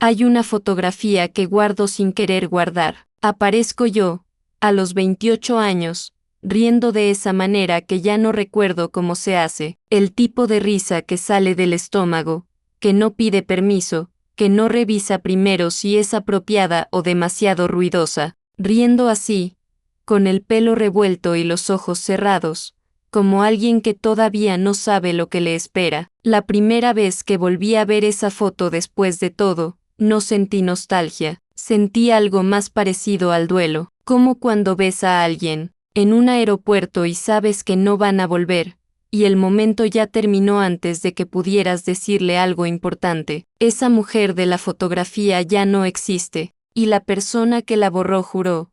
Hay una fotografía que guardo sin querer guardar. Aparezco yo, a los 28 años, riendo de esa manera que ya no recuerdo cómo se hace, el tipo de risa que sale del estómago, que no pide permiso, que no revisa primero si es apropiada o demasiado ruidosa, riendo así, con el pelo revuelto y los ojos cerrados, como alguien que todavía no sabe lo que le espera. La primera vez que volví a ver esa foto después de todo, no sentí nostalgia, sentí algo más parecido al duelo, como cuando ves a alguien en un aeropuerto y sabes que no van a volver, y el momento ya terminó antes de que pudieras decirle algo importante. Esa mujer de la fotografía ya no existe, y la persona que la borró juró,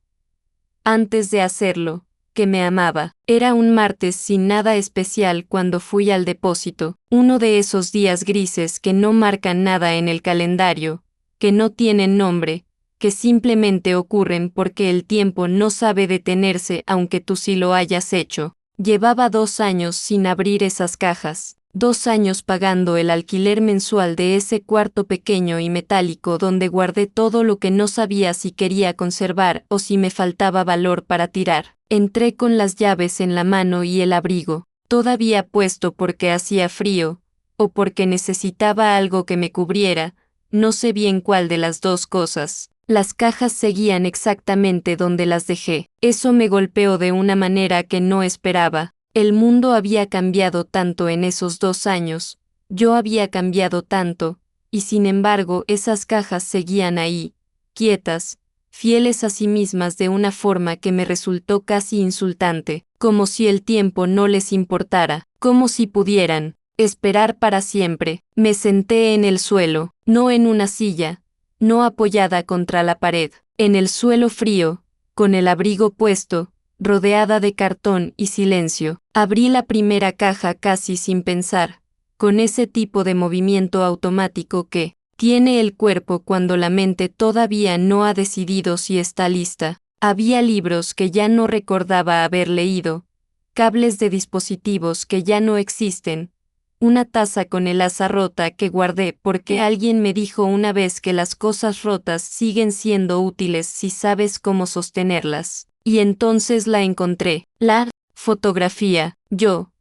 antes de hacerlo, que me amaba. Era un martes sin nada especial cuando fui al depósito, uno de esos días grises que no marcan nada en el calendario, que no tienen nombre, que simplemente ocurren porque el tiempo no sabe detenerse aunque tú sí lo hayas hecho. Llevaba 2 años sin abrir esas cajas, 2 años pagando el alquiler mensual de ese cuarto pequeño y metálico donde guardé todo lo que no sabía si quería conservar o si me faltaba valor para tirar. Entré con las llaves en la mano y el abrigo, todavía puesto porque hacía frío, o porque necesitaba algo que me cubriera, no sé bien cuál de las dos cosas. Las cajas seguían exactamente donde las dejé. Eso me golpeó de una manera que no esperaba. El mundo había cambiado tanto en esos 2 años, yo había cambiado tanto, y sin embargo esas cajas seguían ahí, quietas, fieles a sí mismas de una forma que me resultó casi insultante, como si el tiempo no les importara, como si pudieran esperar para siempre. Me senté en el suelo, no en una silla, no apoyada contra la pared, en el suelo frío, con el abrigo puesto, rodeada de cartón y silencio. Abrí la primera caja casi sin pensar, con ese tipo de movimiento automático que tiene el cuerpo cuando la mente todavía no ha decidido si está lista. Había libros que ya no recordaba haber leído, cables de dispositivos que ya no existen, una taza con el asa rota que guardé porque alguien me dijo una vez que las cosas rotas siguen siendo útiles si sabes cómo sostenerlas. Y entonces la encontré, la fotografía, yo,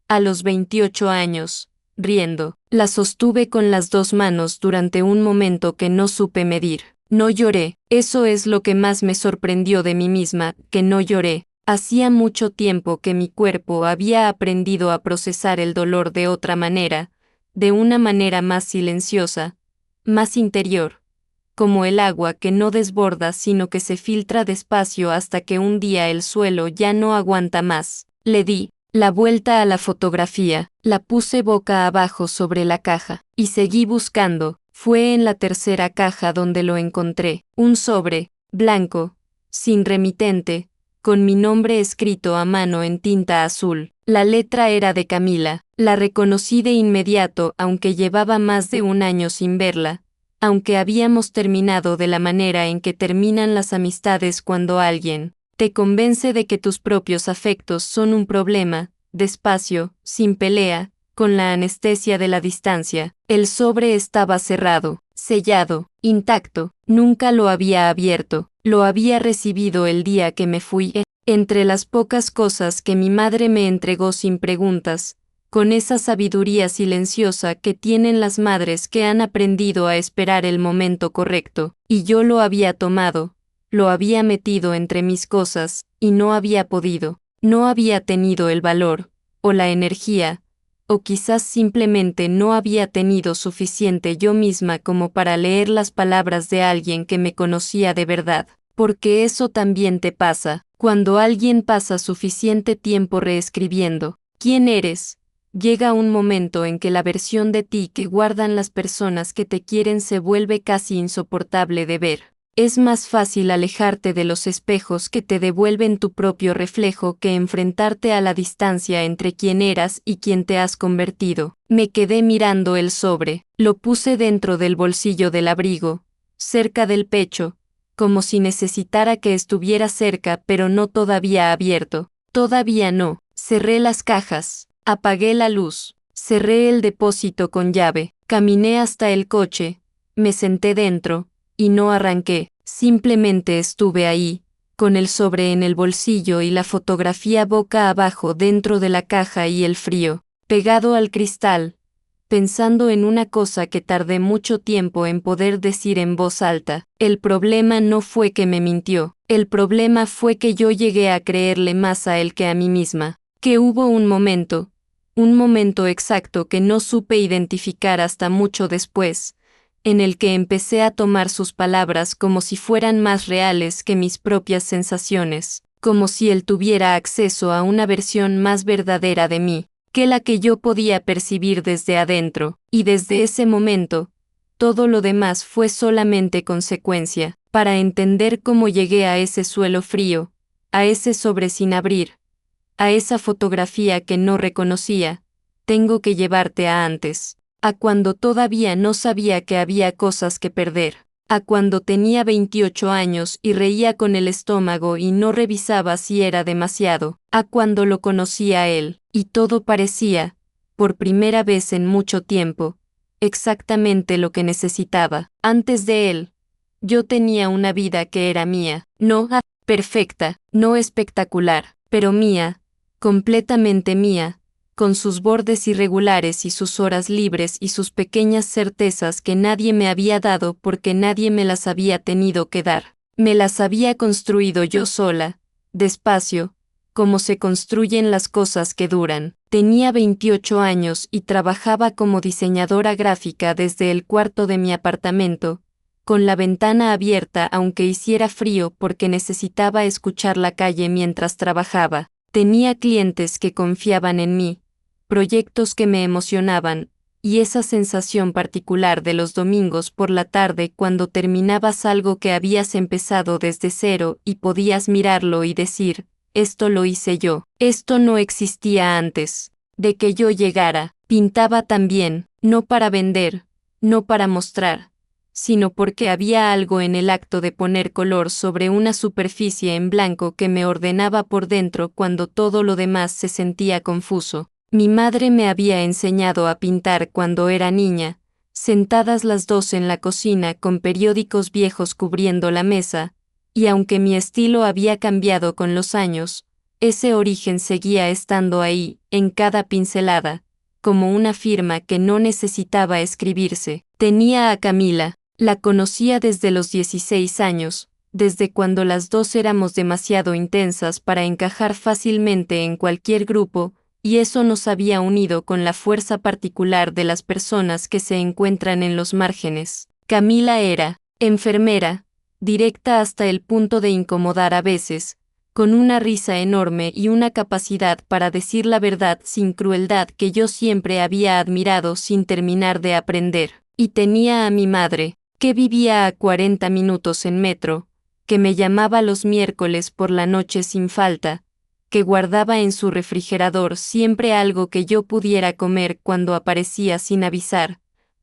a los 28 años, riendo. La sostuve con las 2 manos durante un momento que no supe medir. No lloré, eso es lo que más me sorprendió de mí misma, que no lloré. Hacía mucho tiempo que mi cuerpo había aprendido a procesar el dolor de otra manera, de una manera más silenciosa, más interior, como el agua que no desborda sino que se filtra despacio hasta que un día el suelo ya no aguanta más. Le di la vuelta a la fotografía, la puse boca abajo sobre la caja, y seguí buscando. Fue en la tercera caja donde lo encontré, un sobre, blanco, sin remitente, con mi nombre escrito a mano en tinta azul. La letra era de Camila. La reconocí de inmediato aunque llevaba más de 1 año sin verla, aunque habíamos terminado de la manera en que terminan las amistades cuando alguien te convence de que tus propios afectos son un problema, despacio, sin pelea, con la anestesia de la distancia. El sobre estaba cerrado, sellado, intacto, nunca lo había abierto. Lo había recibido el día que me fui. Entre las pocas cosas que mi madre me entregó sin preguntas, con esa sabiduría silenciosa que tienen las madres que han aprendido a esperar el momento correcto, y yo lo había tomado, lo había metido entre mis cosas, y no había podido, no había tenido el valor, o la energía, o quizás simplemente no había tenido suficiente yo misma como para leer las palabras de alguien que me conocía de verdad. Porque eso también te pasa, cuando alguien pasa suficiente tiempo reescribiendo quién eres, llega un momento en que la versión de ti que guardan las personas que te quieren se vuelve casi insoportable de ver. Es más fácil alejarte de los espejos que te devuelven tu propio reflejo que enfrentarte a la distancia entre quién eras y quién te has convertido. Me quedé mirando el sobre, lo puse dentro del bolsillo del abrigo, cerca del pecho, como si necesitara que estuviera cerca pero no todavía abierto. Todavía no. Cerré las cajas, apagué la luz, cerré el depósito con llave, caminé hasta el coche, me senté dentro, y no arranqué, simplemente estuve ahí, con el sobre en el bolsillo y la fotografía boca abajo dentro de la caja y el frío, pegado al cristal, pensando en una cosa que tardé mucho tiempo en poder decir en voz alta. El problema no fue que me mintió, el problema fue que yo llegué a creerle más a él que a mí misma, que hubo un momento exacto que no supe identificar hasta mucho después, en el que empecé a tomar sus palabras como si fueran más reales que mis propias sensaciones, como si él tuviera acceso a una versión más verdadera de mí que la que yo podía percibir desde adentro, y desde ese momento, todo lo demás fue solamente consecuencia. Para entender cómo llegué a ese suelo frío, a ese sobre sin abrir, a esa fotografía que no reconocía, tengo que llevarte a antes, a cuando todavía no sabía que había cosas que perder, a cuando tenía 28 años y reía con el estómago y no revisaba si era demasiado, a cuando lo conocía a él, y todo parecía, por primera vez en mucho tiempo, exactamente lo que necesitaba. Antes de él, yo tenía una vida que era mía, no perfecta, no espectacular, pero mía, completamente mía, con sus bordes irregulares y sus horas libres y sus pequeñas certezas que nadie me había dado porque nadie me las había tenido que dar. Me las había construido yo sola, despacio, como se construyen las cosas que duran. Tenía 28 años y trabajaba como diseñadora gráfica desde el cuarto de mi apartamento, con la ventana abierta aunque hiciera frío porque necesitaba escuchar la calle mientras trabajaba. Tenía clientes que confiaban en mí, proyectos que me emocionaban, y esa sensación particular de los domingos por la tarde cuando terminabas algo que habías empezado desde cero y podías mirarlo y decir, esto lo hice yo, esto no existía antes de que yo llegara. Pintaba también, no para vender, no para mostrar, sino porque había algo en el acto de poner color sobre una superficie en blanco que me ordenaba por dentro cuando todo lo demás se sentía confuso. Mi madre me había enseñado a pintar cuando era niña, sentadas las dos en la cocina con periódicos viejos cubriendo la mesa, y aunque mi estilo había cambiado con los años, ese origen seguía estando ahí, en cada pincelada, como una firma que no necesitaba escribirse. Tenía a Camila, la conocía desde los 16 años, desde cuando las dos éramos demasiado intensas para encajar fácilmente en cualquier grupo, y eso nos había unido con la fuerza particular de las personas que se encuentran en los márgenes. Camila era enfermera, directa hasta el punto de incomodar a veces, con una risa enorme y una capacidad para decir la verdad sin crueldad que yo siempre había admirado sin terminar de aprender. Y tenía a mi madre, que vivía a 40 minutos en metro, que me llamaba los miércoles por la noche sin falta, que guardaba en su refrigerador siempre algo que yo pudiera comer cuando aparecía sin avisar,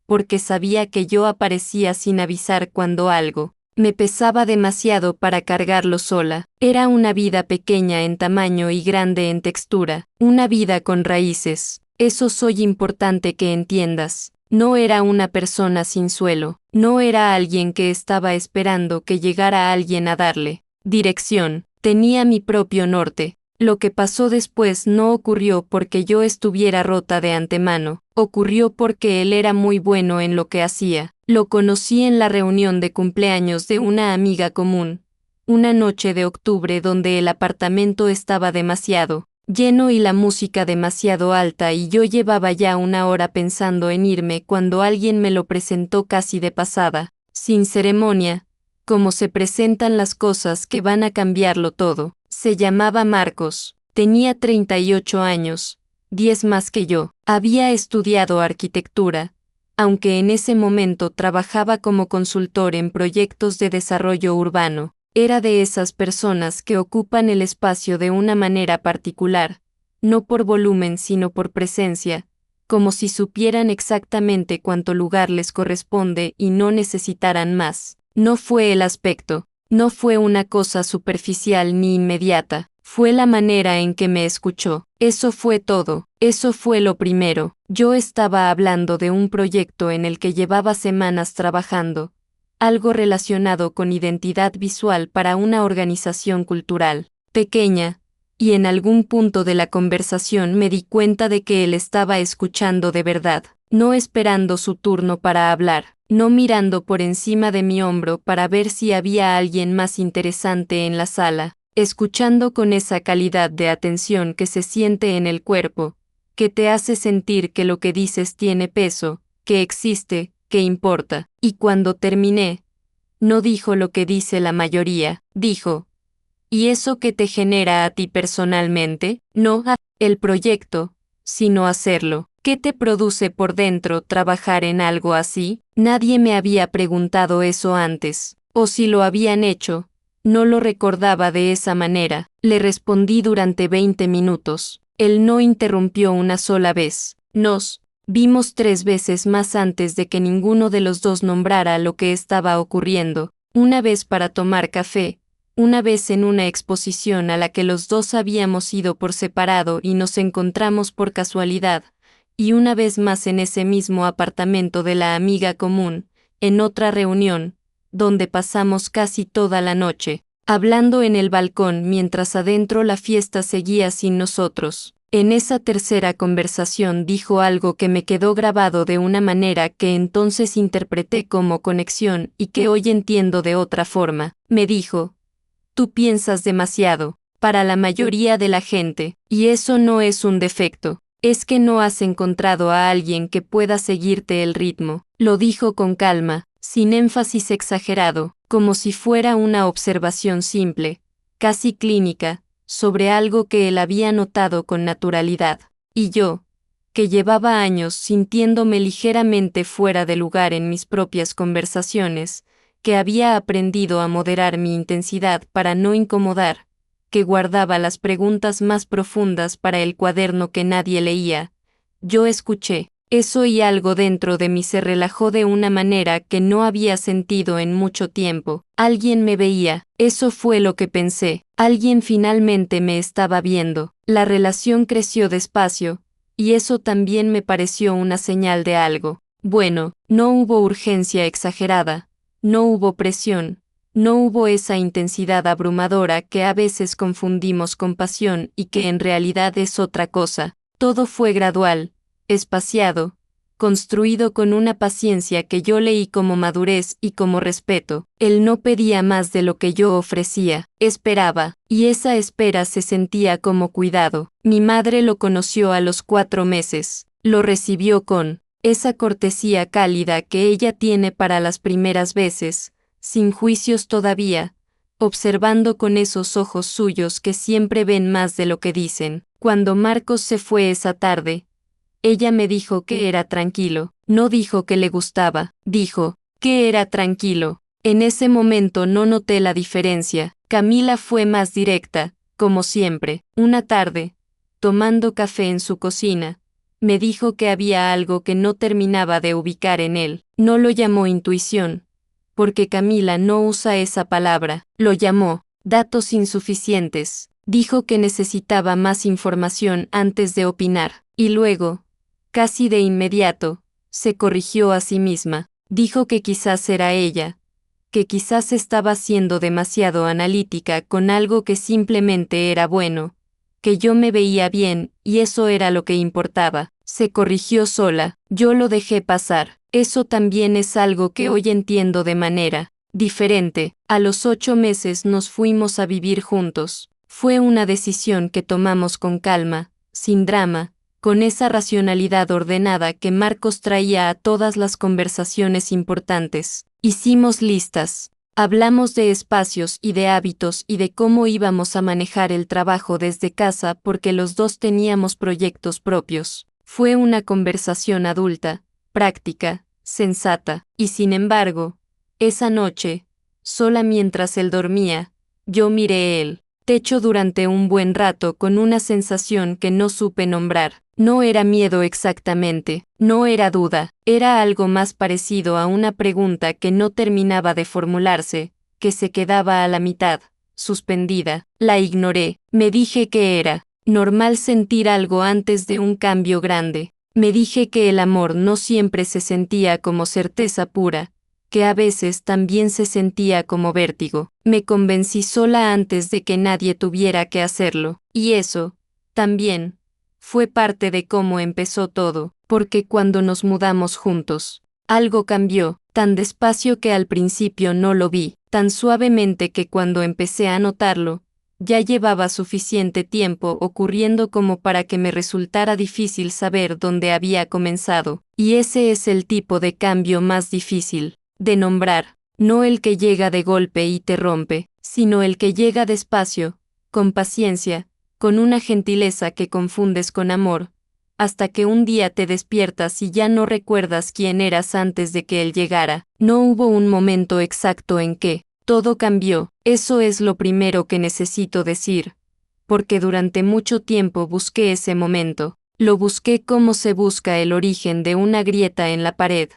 porque sabía que yo aparecía sin avisar cuando algo me pesaba demasiado para cargarlo sola. Era una vida pequeña en tamaño y grande en textura, una vida con raíces. Eso soy importante que entiendas. No era una persona sin suelo, no era alguien que estaba esperando que llegara alguien a darle dirección. Tenía mi propio norte. Lo que pasó después no ocurrió porque yo estuviera rota de antemano, ocurrió porque él era muy bueno en lo que hacía. Lo conocí en la reunión de cumpleaños de una amiga común, una noche de octubre donde el apartamento estaba demasiado lleno y la música demasiado alta y yo llevaba ya una hora pensando en irme cuando alguien me lo presentó casi de pasada, sin ceremonia, como se presentan las cosas que van a cambiarlo todo. Se llamaba Marcos, tenía 38 años, 10 más que yo, había estudiado arquitectura, aunque en ese momento trabajaba como consultor en proyectos de desarrollo urbano. Era de esas personas que ocupan el espacio de una manera particular, no por volumen sino por presencia, como si supieran exactamente cuánto lugar les corresponde y no necesitaran más. No fue el aspecto, no fue una cosa superficial ni inmediata, Fue la manera en que me escuchó. Eso fue todo. Eso fue lo primero. Yo estaba hablando de un proyecto en el que llevaba semanas trabajando, algo relacionado con identidad visual para una organización cultural pequeña, y en algún punto de la conversación me di cuenta de que él estaba escuchando de verdad, no esperando su turno para hablar, no mirando por encima de mi hombro para ver si había alguien más interesante en la sala, escuchando con esa calidad de atención que se siente en el cuerpo, que te hace sentir que lo que dices tiene peso, que existe, que importa. Y cuando terminé, no dijo lo que dice la mayoría, dijo: ¿y eso qué te genera a ti personalmente? No el proyecto, sino hacerlo. ¿Qué te produce por dentro trabajar en algo así? Nadie me había preguntado eso antes, o si lo habían hecho, no lo recordaba de esa manera. Le respondí durante 20 minutos. Él no interrumpió una sola vez. Nos vimos 3 veces más antes de que ninguno de los dos nombrara lo que estaba ocurriendo, una vez para tomar café, una vez en una exposición a la que los dos habíamos ido por separado y nos encontramos por casualidad, y una vez más en ese mismo apartamento de la amiga común, en otra reunión, donde pasamos casi toda la noche, hablando en el balcón mientras adentro la fiesta seguía sin nosotros. En esa tercera conversación dijo algo que me quedó grabado de una manera que entonces interpreté como conexión y que hoy entiendo de otra forma. Me dijo: tú piensas demasiado, para la mayoría de la gente, y eso no es un defecto, es que no has encontrado a alguien que pueda seguirte el ritmo. Lo dijo con calma, sin énfasis exagerado, como si fuera una observación simple, casi clínica, sobre algo que él había notado con naturalidad. Y yo, que llevaba años sintiéndome ligeramente fuera de lugar en mis propias conversaciones, que había aprendido a moderar mi intensidad para no incomodar, que guardaba las preguntas más profundas para el cuaderno que nadie leía, yo escuché eso y algo dentro de mí se relajó de una manera que no había sentido en mucho tiempo. Alguien me veía, eso fue lo que pensé, alguien finalmente me estaba viendo. La relación creció despacio, y eso también me pareció una señal de algo. Bueno, no hubo urgencia exagerada, no hubo presión, no hubo esa intensidad abrumadora que a veces confundimos con pasión y que en realidad es otra cosa. Todo fue gradual, espaciado, construido con una paciencia que yo leí como madurez y como respeto. Él no pedía más de lo que yo ofrecía, esperaba, y esa espera se sentía como cuidado. Mi madre lo conoció a los 4 meses, lo recibió con esa cortesía cálida que ella tiene para las primeras veces, sin juicios todavía, observando con esos ojos suyos que siempre ven más de lo que dicen. Cuando Marcos se fue esa tarde, ella me dijo que era tranquilo, no dijo que le gustaba, dijo que era tranquilo. En ese momento no noté la diferencia. Camila fue más directa, como siempre. Una tarde, tomando café en su cocina, me dijo que había algo que no terminaba de ubicar en él. No lo llamó intuición, porque Camila no usa esa palabra, lo llamó datos insuficientes. Dijo que necesitaba más información antes de opinar, y luego, casi de inmediato, se corrigió a sí misma. Dijo que quizás era ella, que quizás estaba siendo demasiado analítica con algo que simplemente era bueno, que yo me veía bien, y eso era lo que importaba. Se corrigió sola, yo lo dejé pasar. Eso también es algo que hoy entiendo de manera diferente. A los 8 meses nos fuimos a vivir juntos. Fue una decisión que tomamos con calma, sin drama, con esa racionalidad ordenada que Marcos traía a todas las conversaciones importantes. Hicimos listas, hablamos de espacios y de hábitos y de cómo íbamos a manejar el trabajo desde casa porque los dos teníamos proyectos propios. Fue una conversación adulta, práctica, sensata, y sin embargo, esa noche, sola mientras él dormía, yo miré el techo durante un buen rato con una sensación que no supe nombrar. No era miedo exactamente, no era duda, era algo más parecido a una pregunta que no terminaba de formularse, que se quedaba a la mitad, suspendida. La ignoré. Me dije que era normal sentir algo antes de un cambio grande. Me dije que el amor no siempre se sentía como certeza pura, que a veces también se sentía como vértigo. Me convencí sola antes de que nadie tuviera que hacerlo. Y eso, también, fue parte de cómo empezó todo, porque cuando nos mudamos juntos, algo cambió, tan despacio que al principio no lo vi, tan suavemente que cuando empecé a notarlo, ya llevaba suficiente tiempo ocurriendo como para que me resultara difícil saber dónde había comenzado, y ese es el tipo de cambio más difícil de nombrar, no el que llega de golpe y te rompe, sino el que llega despacio, con paciencia, con una gentileza que confundes con amor, hasta que un día te despiertas y ya no recuerdas quién eras antes de que él llegara. No hubo un momento exacto en que todo cambió, eso es lo primero que necesito decir, porque durante mucho tiempo busqué ese momento, lo busqué como se busca el origen de una grieta en la pared,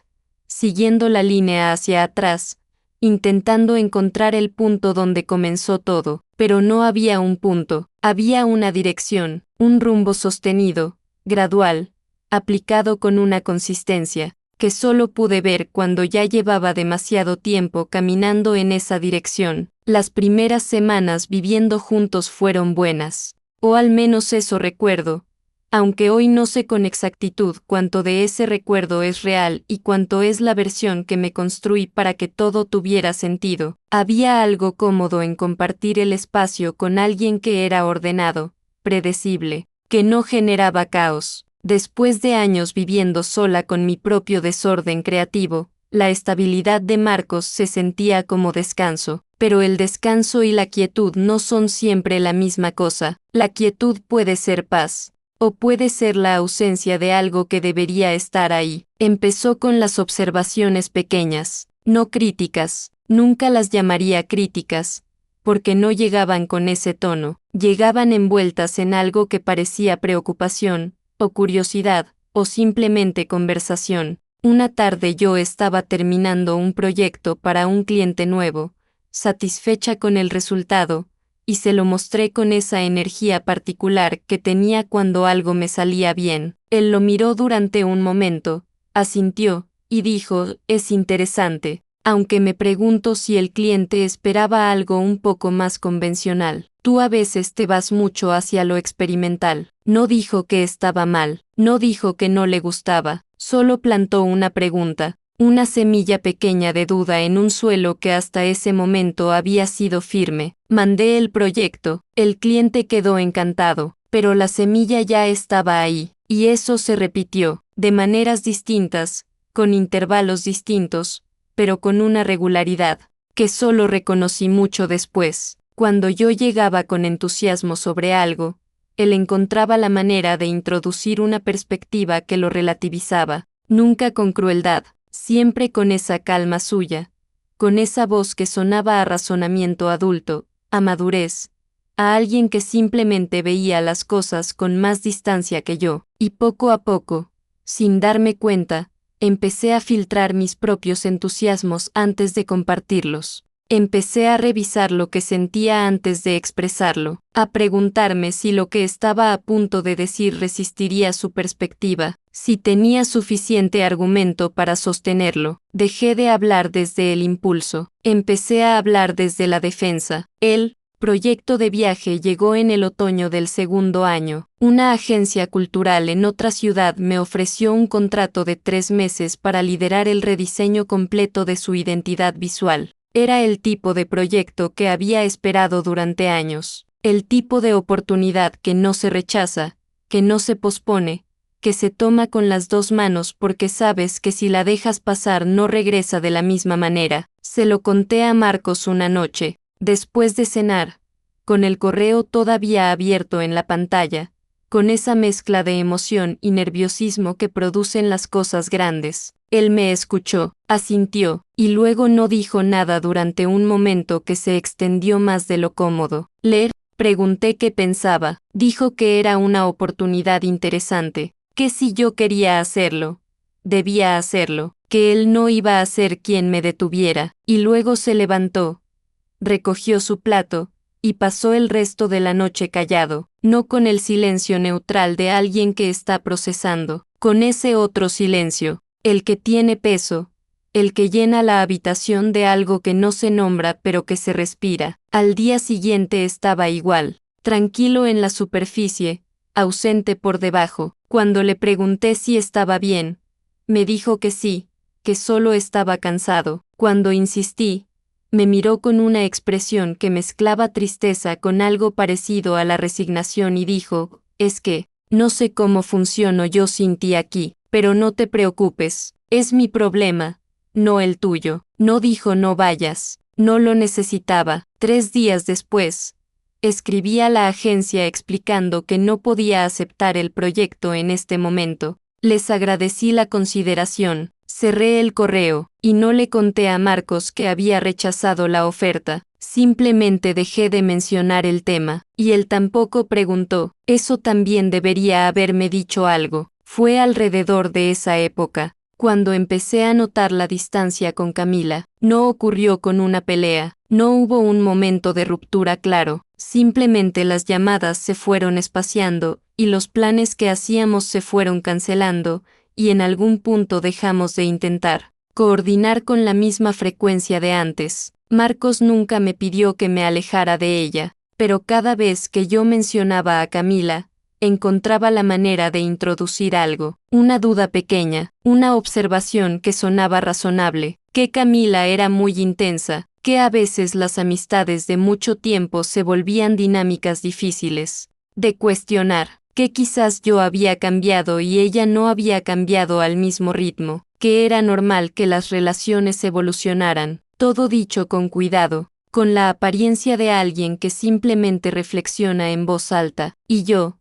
siguiendo la línea hacia atrás, intentando encontrar el punto donde comenzó todo, pero no había un punto, había una dirección, un rumbo sostenido, gradual, aplicado con una consistencia, que solo pude ver cuando ya llevaba demasiado tiempo caminando en esa dirección. Las primeras semanas viviendo juntos fueron buenas, o al menos eso recuerdo, aunque hoy no sé con exactitud cuánto de ese recuerdo es real y cuánto es la versión que me construí para que todo tuviera sentido. Había algo cómodo en compartir el espacio con alguien que era ordenado, predecible, que no generaba caos. Después de años viviendo sola con mi propio desorden creativo, la estabilidad de Marcos se sentía como descanso, pero el descanso y la quietud no son siempre la misma cosa. La quietud puede ser paz, o puede ser la ausencia de algo que debería estar ahí. Empezó con las observaciones pequeñas, no críticas, nunca las llamaría críticas, porque no llegaban con ese tono, llegaban envueltas en algo que parecía preocupación, o curiosidad, o simplemente conversación. Una tarde yo estaba terminando un proyecto para un cliente nuevo, satisfecha con el resultado, y se lo mostré con esa energía particular que tenía cuando algo me salía bien. Él lo miró durante un momento, asintió, y dijo, es interesante, aunque me pregunto si el cliente esperaba algo un poco más convencional. Tú a veces te vas mucho hacia lo experimental. No dijo que estaba mal, no dijo que no le gustaba, solo plantó una pregunta, una semilla pequeña de duda en un suelo que hasta ese momento había sido firme. Mandé el proyecto, el cliente quedó encantado, pero la semilla ya estaba ahí, y eso se repitió, de maneras distintas, con intervalos distintos, pero con una regularidad, que solo reconocí mucho después. Cuando yo llegaba con entusiasmo sobre algo, él encontraba la manera de introducir una perspectiva que lo relativizaba, nunca con crueldad, siempre con esa calma suya, con esa voz que sonaba a razonamiento adulto, a madurez, a alguien que simplemente veía las cosas con más distancia que yo, y poco a poco, sin darme cuenta, empecé a filtrar mis propios entusiasmos antes de compartirlos. Empecé a revisar lo que sentía antes de expresarlo, a preguntarme si lo que estaba a punto de decir resistiría su perspectiva, si tenía suficiente argumento para sostenerlo. Dejé de hablar desde el impulso, empecé a hablar desde la defensa. El proyecto de viaje llegó en el otoño del segundo año. Una agencia cultural en otra ciudad me ofreció un contrato de 3 meses para liderar el rediseño completo de su identidad visual. Era el tipo de proyecto que había esperado durante años, el tipo de oportunidad que no se rechaza, que no se pospone, que se toma con las 2 manos porque sabes que si la dejas pasar no regresa de la misma manera. Se lo conté a Marcos una noche, después de cenar, con el correo todavía abierto en la pantalla, con esa mezcla de emoción y nerviosismo que producen las cosas grandes. Él me escuchó, asintió, y luego no dijo nada durante un momento que se extendió más de lo cómodo. Le pregunté qué pensaba. Dijo que era una oportunidad interesante, que si yo quería hacerlo, debía hacerlo, que él no iba a ser quien me detuviera, y luego se levantó, recogió su plato, y pasó el resto de la noche callado, no con el silencio neutral de alguien que está procesando, con ese otro silencio, el que tiene peso, el que llena la habitación de algo que no se nombra pero que se respira. Al día siguiente estaba igual, tranquilo en la superficie, ausente por debajo. Cuando le pregunté si estaba bien, me dijo que sí, que solo estaba cansado. Cuando insistí, me miró con una expresión que mezclaba tristeza con algo parecido a la resignación y dijo, es que, no sé cómo funciono yo sin ti aquí, pero no te preocupes, es mi problema, no el tuyo. No dijo no vayas, no lo necesitaba. 3 días después, escribí a la agencia explicando que no podía aceptar el proyecto en este momento. Les agradecí la consideración, cerré el correo, y no le conté a Marcos que había rechazado la oferta. Simplemente dejé de mencionar el tema, y él tampoco preguntó. Eso también debería haberme dicho algo. Fue alrededor de esa época, cuando empecé a notar la distancia con Camila. No ocurrió con una pelea, no hubo un momento de ruptura claro, simplemente las llamadas se fueron espaciando, y los planes que hacíamos se fueron cancelando, y en algún punto dejamos de intentar coordinar con la misma frecuencia de antes. Marcos nunca me pidió que me alejara de ella, pero cada vez que yo mencionaba a Camila, encontraba la manera de introducir algo, una duda pequeña, una observación que sonaba razonable, que Camila era muy intensa, que a veces las amistades de mucho tiempo se volvían dinámicas difíciles de cuestionar, que quizás yo había cambiado y ella no había cambiado al mismo ritmo, que era normal que las relaciones evolucionaran, todo dicho con cuidado, con la apariencia de alguien que simplemente reflexiona en voz alta, y yo,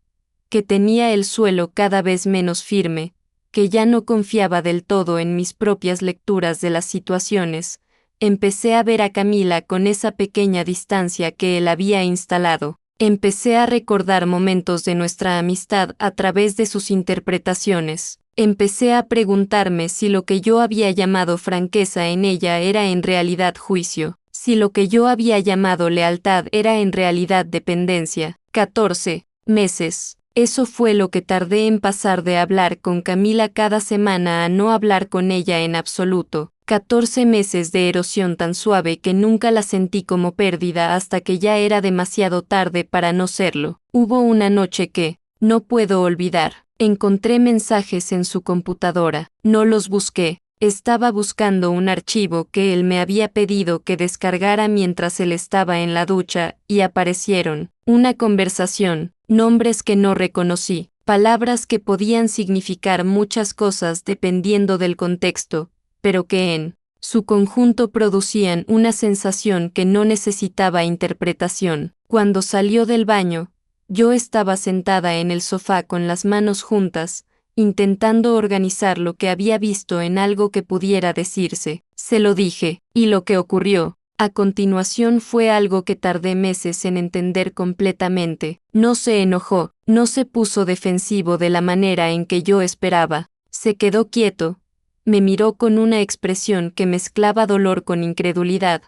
que tenía el suelo cada vez menos firme, que ya no confiaba del todo en mis propias lecturas de las situaciones, empecé a ver a Camila con esa pequeña distancia que él había instalado. Empecé a recordar momentos de nuestra amistad a través de sus interpretaciones. Empecé a preguntarme si lo que yo había llamado franqueza en ella era en realidad juicio, si lo que yo había llamado lealtad era en realidad dependencia. 14 meses. Eso fue lo que tardé en pasar de hablar con Camila cada semana a no hablar con ella en absoluto. 14 meses de erosión tan suave que nunca la sentí como pérdida hasta que ya era demasiado tarde para no serlo. Hubo una noche que, no puedo olvidar, encontré mensajes en su computadora. No los busqué. Estaba buscando un archivo que él me había pedido que descargara mientras él estaba en la ducha, y aparecieron una conversación, nombres que no reconocí, palabras que podían significar muchas cosas dependiendo del contexto, pero que en su conjunto producían una sensación que no necesitaba interpretación. Cuando salió del baño, yo estaba sentada en el sofá con las manos juntas, intentando organizar lo que había visto en algo que pudiera decirse. Se lo dije, y lo que ocurrió a continuación fue algo que tardé meses en entender completamente. No se enojó, no se puso defensivo de la manera en que yo esperaba, se quedó quieto, me miró con una expresión que mezclaba dolor con incredulidad,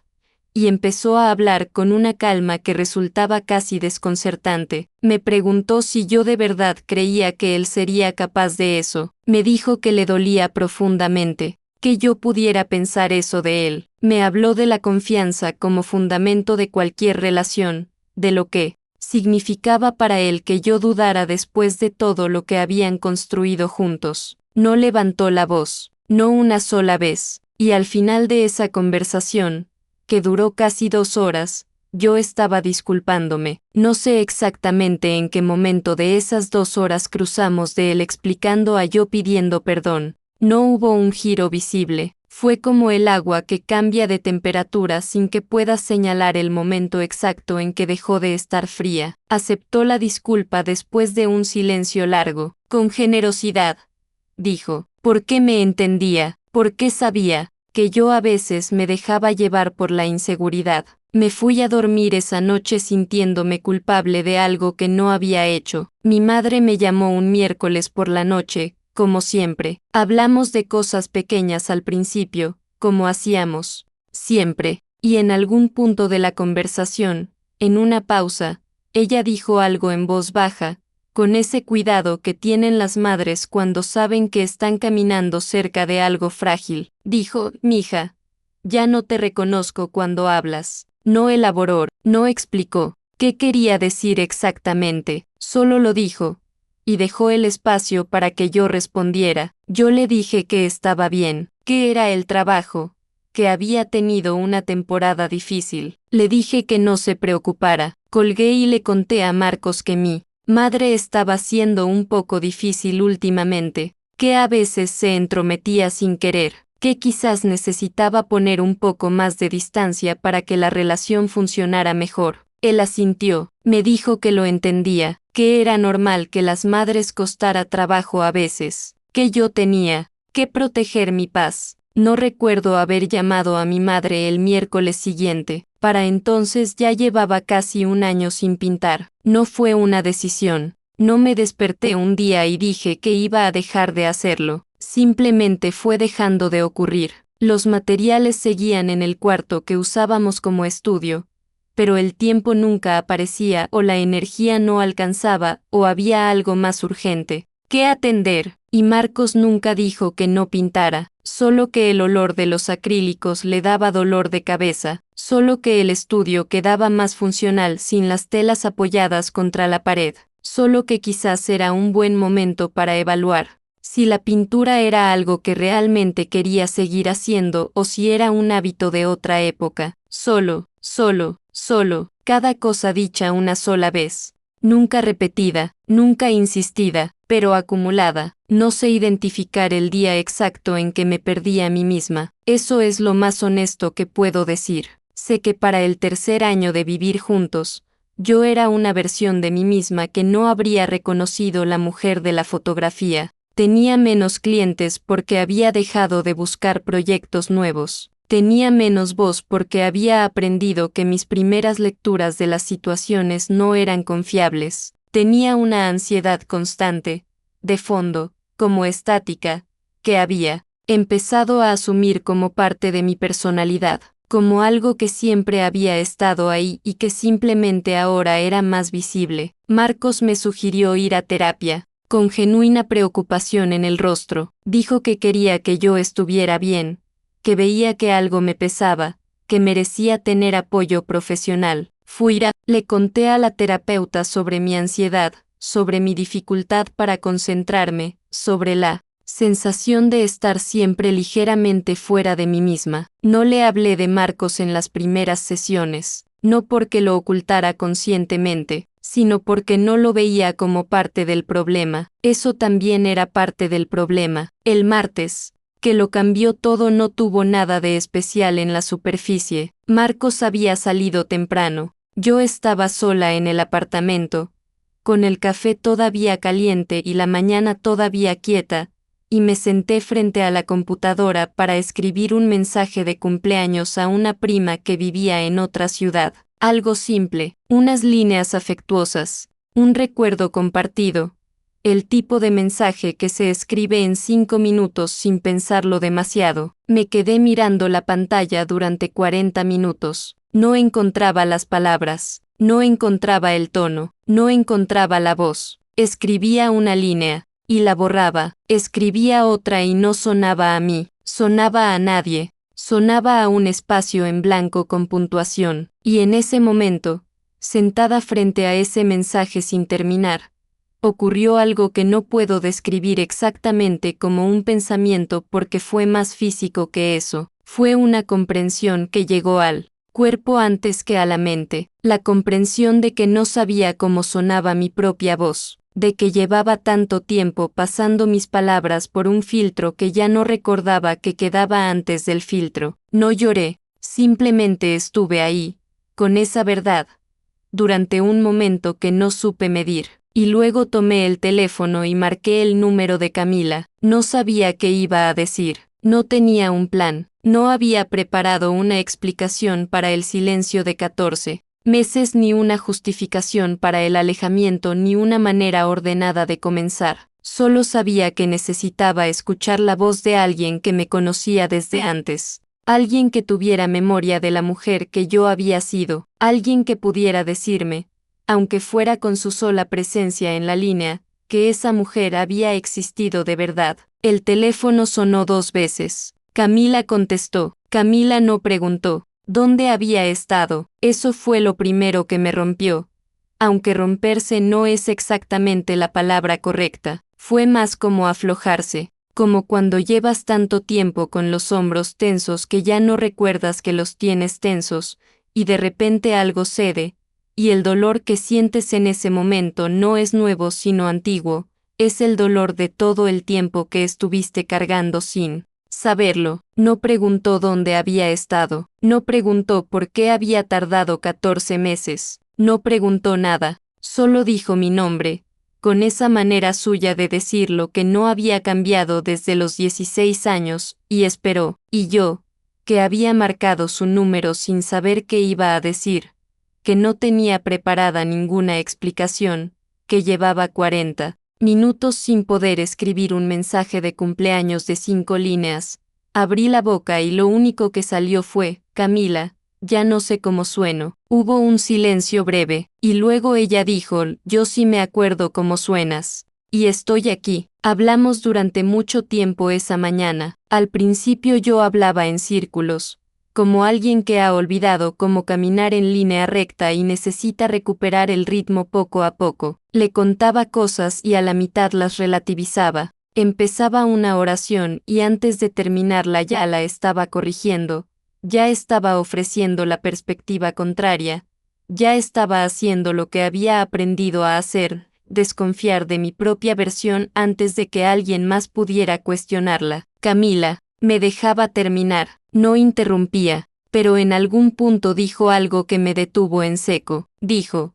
y empezó a hablar con una calma que resultaba casi desconcertante. Me preguntó si yo de verdad creía que él sería capaz de eso. Me dijo que le dolía profundamente que yo pudiera pensar eso de él. Me habló de la confianza como fundamento de cualquier relación, de lo que significaba para él que yo dudara después de todo lo que habían construido juntos. No levantó la voz, no una sola vez, y al final de esa conversación, que duró casi 2 horas, yo estaba disculpándome. No sé exactamente en qué momento de esas 2 horas cruzamos de él explicando a yo pidiendo perdón. No hubo un giro visible, fue como el agua que cambia de temperatura sin que puedas señalar el momento exacto en que dejó de estar fría. Aceptó la disculpa después de un silencio largo, con generosidad. Dijo, ¿por qué me entendía? ¿Por qué sabía que yo a veces me dejaba llevar por la inseguridad? Me fui a dormir esa noche sintiéndome culpable de algo que no había hecho. Mi madre me llamó un miércoles por la noche, como siempre. Hablamos de cosas pequeñas al principio, como hacíamos siempre, y en algún punto de la conversación, En una pausa, ella dijo algo en voz baja, con ese cuidado que tienen las madres cuando saben que están caminando cerca de algo frágil. Dijo, mija, ya no te reconozco cuando hablas. No elaboró, no explicó qué quería decir exactamente, solo lo dijo, y dejó el espacio para que yo respondiera. Yo le dije que estaba bien, que era el trabajo, que había tenido una temporada difícil. Le dije que no se preocupara. Colgué y le conté a Marcos que mi madre estaba siendo un poco difícil últimamente, que a veces se entrometía sin querer, que quizás necesitaba poner un poco más de distancia para que la relación funcionara mejor. Él asintió, me dijo que lo entendía, que era normal que las madres costara trabajo a veces, que yo tenía que proteger mi paz. No recuerdo haber llamado a mi madre el miércoles siguiente, para entonces ya llevaba casi un año sin pintar. No fue una decisión. No me desperté un día y dije que iba a dejar de hacerlo. Simplemente fue dejando de ocurrir. Los materiales seguían en el cuarto que usábamos como estudio, pero el tiempo nunca aparecía o la energía no alcanzaba o había algo más urgente que atender, y Marcos nunca dijo que no pintara, solo que el olor de los acrílicos le daba dolor de cabeza, solo que el estudio quedaba más funcional sin las telas apoyadas contra la pared, solo que quizás era un buen momento para evaluar si la pintura era algo que realmente quería seguir haciendo o si era un hábito de otra época. Solo, cada cosa dicha una sola vez. Nunca repetida, nunca insistida, pero acumulada. No sé identificar el día exacto en que me perdí a mí misma. Eso es lo más honesto que puedo decir. Sé que para el tercer año de vivir juntos, yo era una versión de mí misma que no habría reconocido la mujer de la fotografía. Tenía menos clientes porque había dejado de buscar proyectos nuevos. Tenía menos voz porque había aprendido que mis primeras lecturas de las situaciones no eran confiables. Tenía una ansiedad constante, de fondo, como estática, que había empezado a asumir como parte de mi personalidad, como algo que siempre había estado ahí y que simplemente ahora era más visible. Marcos me sugirió ir a terapia. Con genuina preocupación en el rostro, dijo que quería que yo estuviera bien, que veía que algo me pesaba, que merecía tener apoyo profesional. Le conté a la terapeuta sobre mi ansiedad, sobre mi dificultad para concentrarme, sobre la sensación de estar siempre ligeramente fuera de mí misma. No le hablé de Marcos en las primeras sesiones, no porque lo ocultara conscientemente, sino porque no lo veía como parte del problema. Eso también era parte del problema. El martes, que lo cambió todo, no tuvo nada de especial en la superficie. Marcos había salido temprano. Yo estaba sola en el apartamento, con el café todavía caliente y la mañana todavía quieta, y me senté frente a la computadora para escribir un mensaje de cumpleaños a una prima que vivía en otra ciudad. Algo simple, unas líneas afectuosas, un recuerdo compartido, el tipo de mensaje que se escribe en 5 minutos sin pensarlo demasiado. Me quedé mirando la pantalla durante 40 minutos. No encontraba las palabras, no encontraba el tono, no encontraba la voz. Escribía una línea, y la borraba, escribía otra y no sonaba a mí, sonaba a nadie. Sonaba a un espacio en blanco con puntuación, y en ese momento, sentada frente a ese mensaje sin terminar, ocurrió algo que no puedo describir exactamente como un pensamiento porque fue más físico que eso. Fue una comprensión que llegó al cuerpo antes que a la mente, la comprensión de que no sabía cómo sonaba mi propia voz, de que llevaba tanto tiempo pasando mis palabras por un filtro que ya no recordaba que quedaba antes del filtro. No lloré, simplemente estuve ahí, con esa verdad, durante un momento que no supe medir. Y luego tomé el teléfono y marqué el número de Camila. No sabía qué iba a decir, no tenía un plan, no había preparado una explicación para el silencio de 14 meses ni una justificación para el alejamiento ni una manera ordenada de comenzar. Solo sabía que necesitaba escuchar la voz de alguien que me conocía desde antes. alguien que tuviera memoria de la mujer que yo había sido, alguien que pudiera decirme, aunque fuera con su sola presencia en la línea, que esa mujer había existido de verdad. El teléfono sonó 2 veces. Camila contestó. Camila no preguntó dónde había estado. Eso fue lo primero que me rompió. Aunque romperse no es exactamente la palabra correcta, fue más como aflojarse, como cuando llevas tanto tiempo con los hombros tensos que ya no recuerdas que los tienes tensos, y de repente algo cede, y el dolor que sientes en ese momento no es nuevo sino antiguo, es el dolor de todo el tiempo que estuviste cargando sin saberlo. No preguntó dónde había estado, no preguntó por qué había tardado 14 meses, no preguntó nada, solo dijo mi nombre, con esa manera suya de decirlo que no había cambiado desde los 16 años, y esperó, y yo, que había marcado su número sin saber qué iba a decir, que no tenía preparada ninguna explicación, que llevaba 40 minutos sin poder escribir un mensaje de cumpleaños de 5 líneas. Abrí la boca y lo único que salió fue, Camila, ya no sé cómo sueno. Hubo un silencio breve, y luego ella dijo, yo sí me acuerdo cómo suenas. Y estoy aquí. Hablamos durante mucho tiempo esa mañana. Al principio yo hablaba en círculos, como alguien que ha olvidado cómo caminar en línea recta y necesita recuperar el ritmo poco a poco. Le contaba cosas y a la mitad las relativizaba. Empezaba una oración y antes de terminarla ya la estaba corrigiendo, ya estaba ofreciendo la perspectiva contraria, ya estaba haciendo lo que había aprendido a hacer, desconfiar de mi propia versión antes de que alguien más pudiera cuestionarla. Camila me dejaba terminar, no interrumpía, pero en algún punto dijo algo que me detuvo en seco. Dijo,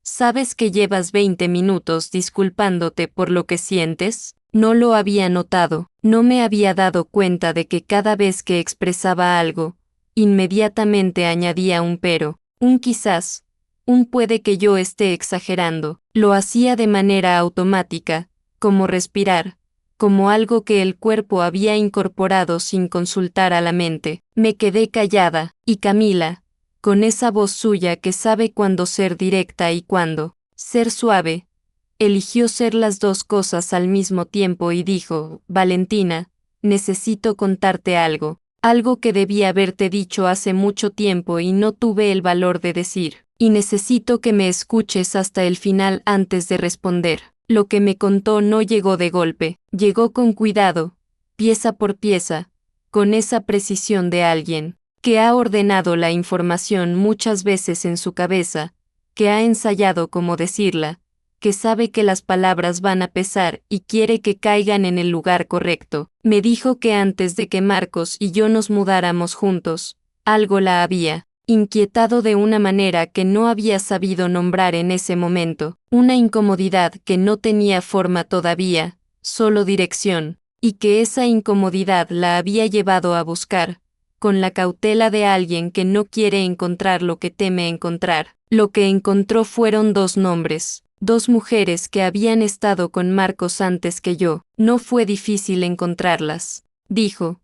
¿sabes que llevas 20 minutos disculpándote por lo que sientes? No lo había notado, no me había dado cuenta de que cada vez que expresaba algo, inmediatamente añadía un pero, un quizás, un puede que yo esté exagerando. Lo hacía de manera automática, como respirar, como algo que el cuerpo había incorporado sin consultar a la mente. Me quedé callada, y Camila, con esa voz suya que sabe cuándo ser directa y cuándo ser suave, eligió ser las dos cosas al mismo tiempo y dijo, Valentina, necesito contarte algo, algo que debí haberte dicho hace mucho tiempo y no tuve el valor de decir, y necesito que me escuches hasta el final antes de responder. Lo que me contó no llegó de golpe, llegó con cuidado, pieza por pieza, con esa precisión de alguien que ha ordenado la información muchas veces en su cabeza, que ha ensayado cómo decirla, que sabe que las palabras van a pesar y quiere que caigan en el lugar correcto. Me dijo que antes de que Marcos y yo nos mudáramos juntos, algo la había inquietado de una manera que no había sabido nombrar en ese momento, una incomodidad que no tenía forma todavía, solo dirección, y que esa incomodidad la había llevado a buscar, con la cautela de alguien que no quiere encontrar lo que teme encontrar. Lo que encontró fueron 2 nombres, 2 mujeres que habían estado con Marcos antes que yo. No fue difícil encontrarlas, dijo,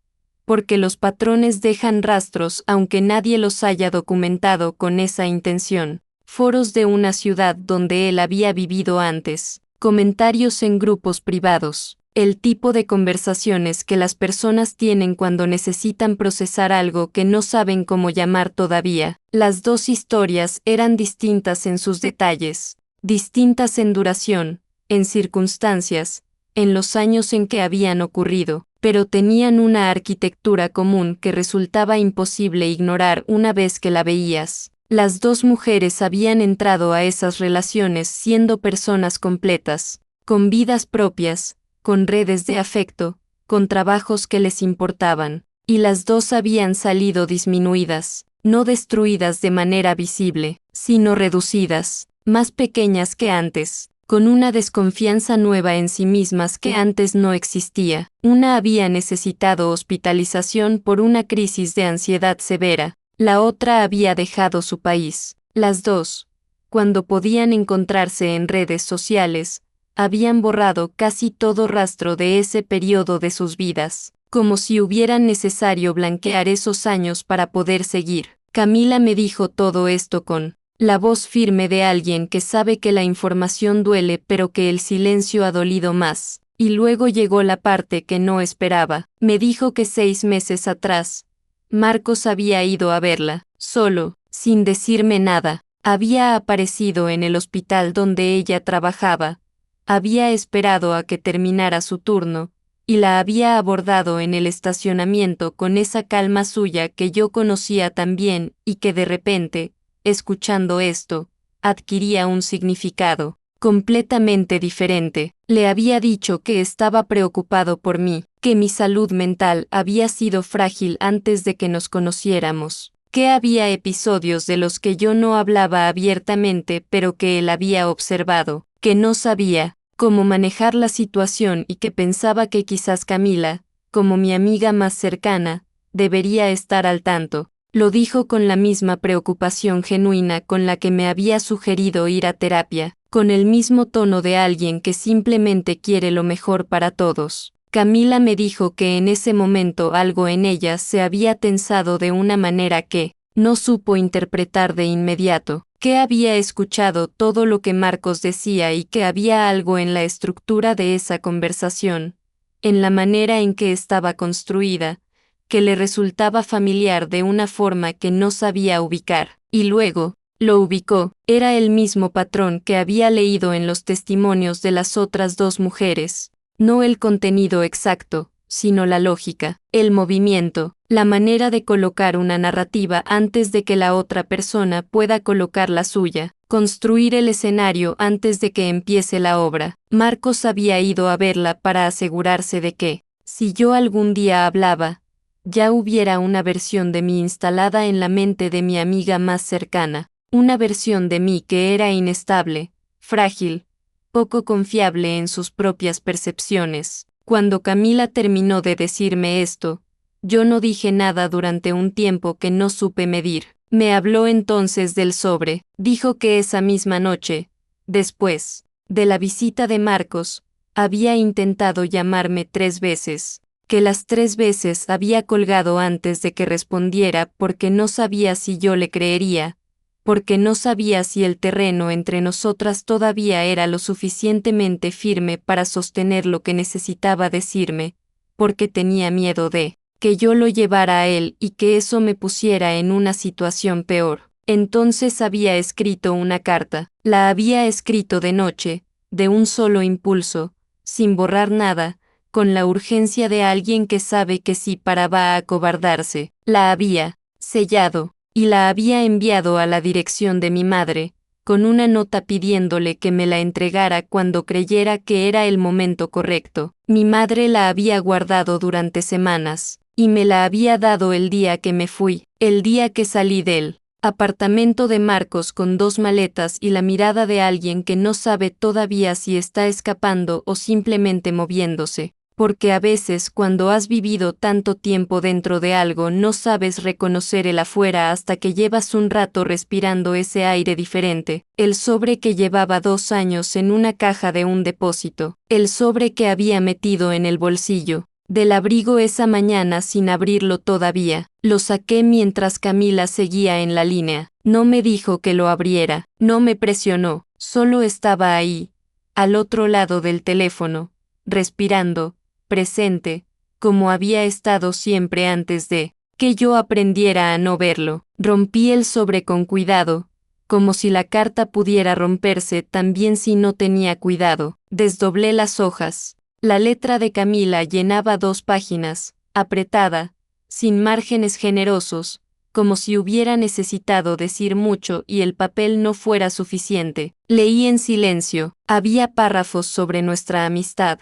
porque los patrones dejan rastros aunque nadie los haya documentado con esa intención. Foros de una ciudad donde él había vivido antes, comentarios en grupos privados, el tipo de conversaciones que las personas tienen cuando necesitan procesar algo que no saben cómo llamar todavía. Las 2 historias eran distintas en sus detalles, distintas en duración, en circunstancias, en los años en que habían ocurrido, pero tenían una arquitectura común que resultaba imposible ignorar una vez que la veías. Las 2 mujeres habían entrado a esas relaciones siendo personas completas, con vidas propias, con redes de afecto, con trabajos que les importaban, y las 2 habían salido disminuidas, no destruidas de manera visible, sino reducidas, más pequeñas que antes, con una desconfianza nueva en sí mismas que antes no existía. Una había necesitado hospitalización por una crisis de ansiedad severa, la otra había dejado su país. Las 2, cuando podían encontrarse en redes sociales, habían borrado casi todo rastro de ese periodo de sus vidas. como si hubiera necesario blanquear esos años para poder seguir. Camila me dijo todo esto con la voz firme de alguien que sabe que la información duele pero que el silencio ha dolido más. Y luego llegó la parte que no esperaba. Me dijo que 6 meses atrás, Marcos había ido a verla, solo, sin decirme nada. Había aparecido en el hospital donde ella trabajaba. Había esperado a que terminara su turno, y la había abordado en el estacionamiento con esa calma suya que yo conocía tan bien y que de repente, escuchando esto, adquiría un significado completamente diferente. Le había dicho que estaba preocupado por mí, que mi salud mental había sido frágil antes de que nos conociéramos, que había episodios de los que yo no hablaba abiertamente pero que él había observado, que no sabía cómo manejar la situación y que pensaba que quizás Camila, como mi amiga más cercana, debería estar al tanto. Lo dijo con la misma preocupación genuina con la que me había sugerido ir a terapia, con el mismo tono de alguien que simplemente quiere lo mejor para todos. Camila me dijo que en ese momento algo en ella se había tensado de una manera que no supo interpretar de inmediato, que había escuchado todo lo que Marcos decía y que había algo en la estructura de esa conversación, en la manera en que estaba construida, que le resultaba familiar de una forma que no sabía ubicar, y luego, lo ubicó. Era el mismo patrón que había leído en los testimonios de las otras 2 mujeres. No el contenido exacto, sino la lógica, el movimiento, la manera de colocar una narrativa antes de que la otra persona pueda colocar la suya, construir el escenario antes de que empiece la obra. Marcos había ido a verla para asegurarse de que, si yo algún día hablaba, ya hubiera una versión de mí instalada en la mente de mi amiga más cercana. Una versión de mí que era inestable, frágil, poco confiable en sus propias percepciones. Cuando Camila terminó de decirme esto, yo no dije nada durante un tiempo que no supe medir. Me habló entonces del sobre. Dijo que esa misma noche, después de la visita de Marcos, había intentado llamarme 3 veces, que las 3 veces había colgado antes de que respondiera porque no sabía si yo le creería, porque no sabía si el terreno entre nosotras todavía era lo suficientemente firme para sostener lo que necesitaba decirme, porque tenía miedo de que yo lo llevara a él y que eso me pusiera en una situación peor. Entonces había escrito una carta, la había escrito de noche, de un solo impulso, sin borrar nada, con la urgencia de alguien que sabe que si para va a acobardarse. La había sellado y la había enviado a la dirección de mi madre, con una nota pidiéndole que me la entregara cuando creyera que era el momento correcto. Mi madre la había guardado durante semanas, y me la había dado el día que me fui, el día que salí del apartamento de Marcos con 2 maletas y la mirada de alguien que no sabe todavía si está escapando o simplemente moviéndose. Porque a veces cuando has vivido tanto tiempo dentro de algo no sabes reconocer el afuera hasta que llevas un rato respirando ese aire diferente. El sobre que llevaba 2 años en una caja de un depósito, el sobre que había metido en el bolsillo del abrigo esa mañana sin abrirlo todavía, lo saqué mientras Camila seguía en la línea. No me dijo que lo abriera, no me presionó, solo estaba ahí, al otro lado del teléfono, respirando, presente, como había estado siempre antes de que yo aprendiera a no verlo. Rompí el sobre con cuidado, como si la carta pudiera romperse también si no tenía cuidado. Desdoblé las hojas. La letra de Camila llenaba 2 páginas, apretada, sin márgenes generosos, como si hubiera necesitado decir mucho y el papel no fuera suficiente. Leí en silencio. Había párrafos sobre nuestra amistad,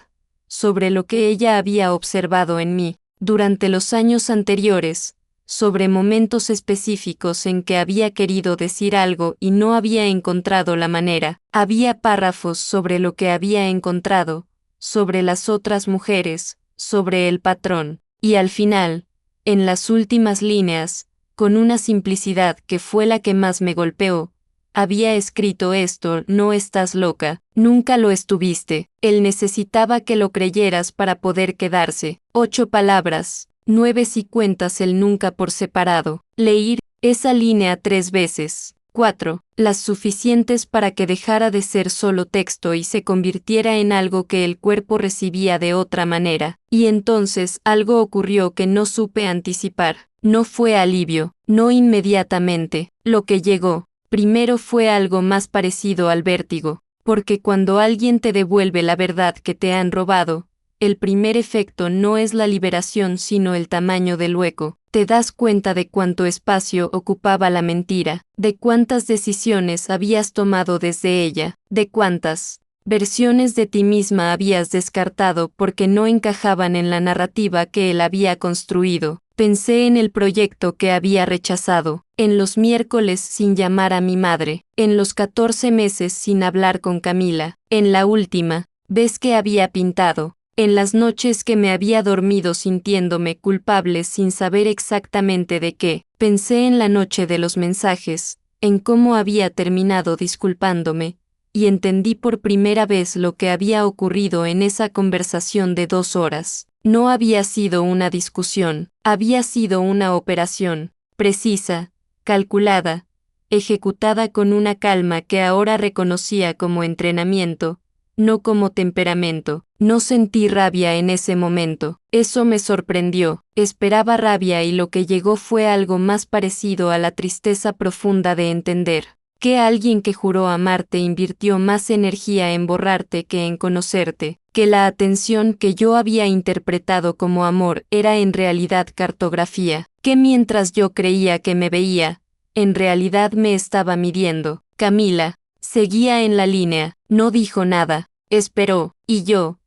sobre lo que ella había observado en mí durante los años anteriores, sobre momentos específicos en que había querido decir algo y no había encontrado la manera. Había párrafos sobre lo que había encontrado, sobre las otras mujeres, sobre el patrón, y al final, en las últimas líneas, con una simplicidad que fue la que más me golpeó, había escrito esto, no estás loca, nunca lo estuviste. Él necesitaba que lo creyeras para poder quedarse. 8 palabras, 9 si cuentas el nunca por separado. Leí esa línea 3 veces. 4. Las suficientes para que dejara de ser solo texto y se convirtiera en algo que el cuerpo recibía de otra manera. Y entonces algo ocurrió que no supe anticipar. No fue alivio, no inmediatamente. Lo que llegó, primero fue algo más parecido al vértigo, porque cuando alguien te devuelve la verdad que te han robado, el primer efecto no es la liberación sino el tamaño del hueco. Te das cuenta de cuánto espacio ocupaba la mentira, de cuántas decisiones habías tomado desde ella, de cuántas versiones de ti misma habías descartado porque no encajaban en la narrativa que él había construido. Pensé en el proyecto que había rechazado, en los miércoles sin llamar a mi madre, en los 14 meses sin hablar con Camila, en la última vez que había pintado, en las noches que me había dormido sintiéndome culpable sin saber exactamente de qué. Pensé en la noche de los mensajes, en cómo había terminado disculpándome, y entendí por primera vez lo que había ocurrido en esa conversación de 2 horas. No había sido una discusión, había sido una operación, precisa, calculada, ejecutada con una calma que ahora reconocía como entrenamiento, no como temperamento. No sentí rabia en ese momento. Eso me sorprendió. Esperaba rabia y lo que llegó fue algo más parecido a la tristeza profunda de entender que alguien que juró amarte invirtió más energía en borrarte que en conocerte, que la atención que yo había interpretado como amor era en realidad cartografía, que mientras yo creía que me veía, en realidad me estaba midiendo. Camila seguía en la línea, no dijo nada, esperó, y yo,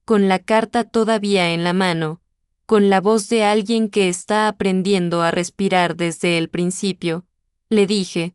con la carta todavía en la mano, con la voz de alguien que está aprendiendo a respirar desde el principio, le dije,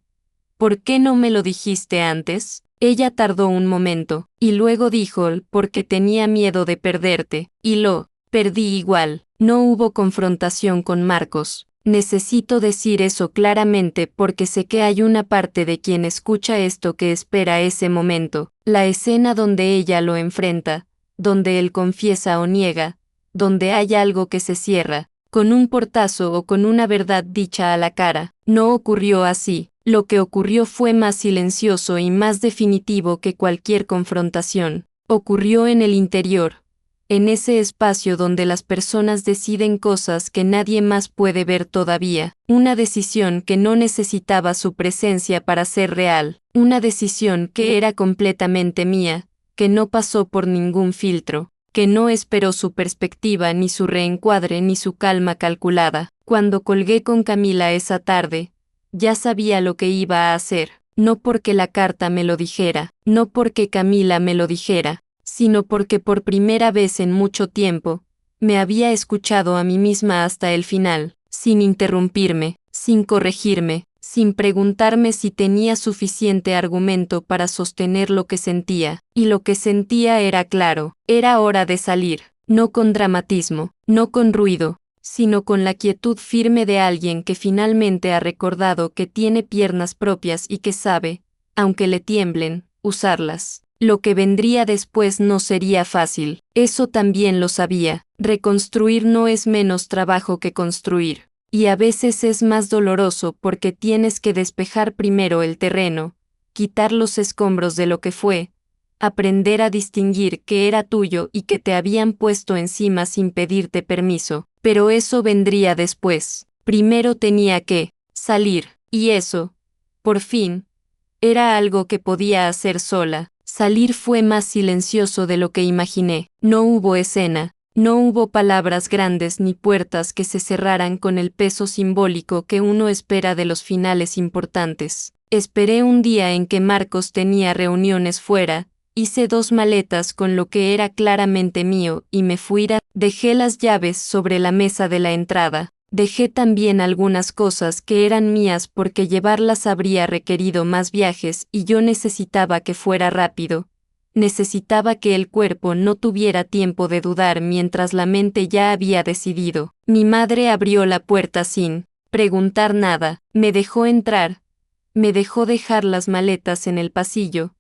¿por qué no me lo dijiste antes? Ella tardó un momento, y luego dijo, porque tenía miedo de perderte, y lo perdí igual. No hubo confrontación con Marcos. Necesito decir eso claramente porque sé que hay una parte de quien escucha esto que espera ese momento, la escena donde ella lo enfrenta, donde él confiesa o niega, donde hay algo que se cierra, con un portazo o con una verdad dicha a la cara. No ocurrió así. Lo que ocurrió fue más silencioso y más definitivo que cualquier confrontación. Ocurrió en el interior, en ese espacio donde las personas deciden cosas que nadie más puede ver todavía, una decisión que no necesitaba su presencia para ser real, una decisión que era completamente mía, que no pasó por ningún filtro, que no esperó su perspectiva ni su reencuadre ni su calma calculada. Cuando colgué con Camila esa tarde, ya sabía lo que iba a hacer, no porque la carta me lo dijera, no porque Camila me lo dijera, sino porque por primera vez en mucho tiempo, me había escuchado a mí misma hasta el final, sin interrumpirme, sin corregirme, sin preguntarme si tenía suficiente argumento para sostener lo que sentía, y lo que sentía era claro, era hora de salir, no con dramatismo, no con ruido, sino con la quietud firme de alguien que finalmente ha recordado que tiene piernas propias y que sabe, aunque le tiemblen, usarlas. Lo que vendría después no sería fácil, eso también lo sabía. Reconstruir no es menos trabajo que construir, y a veces es más doloroso porque tienes que despejar primero el terreno, quitar los escombros de lo que fue, aprender a distinguir que era tuyo y que te habían puesto encima sin pedirte permiso. Pero eso vendría después. Primero tenía que salir, y eso, por fin, era algo que podía hacer sola. Salir fue más silencioso de lo que imaginé. No hubo escena, no hubo palabras grandes ni puertas que se cerraran con el peso simbólico que uno espera de los finales importantes. Esperé un día en que Marcos tenía reuniones fuera, hice 2 maletas con lo que era claramente mío y me fui. Dejé las llaves sobre la mesa de la entrada. Dejé también algunas cosas que eran mías porque llevarlas habría requerido más viajes y yo necesitaba que fuera rápido. Necesitaba que el cuerpo no tuviera tiempo de dudar mientras la mente ya había decidido. Mi madre abrió la puerta sin preguntar nada, me dejó entrar, me dejó dejar las maletas en el pasillo,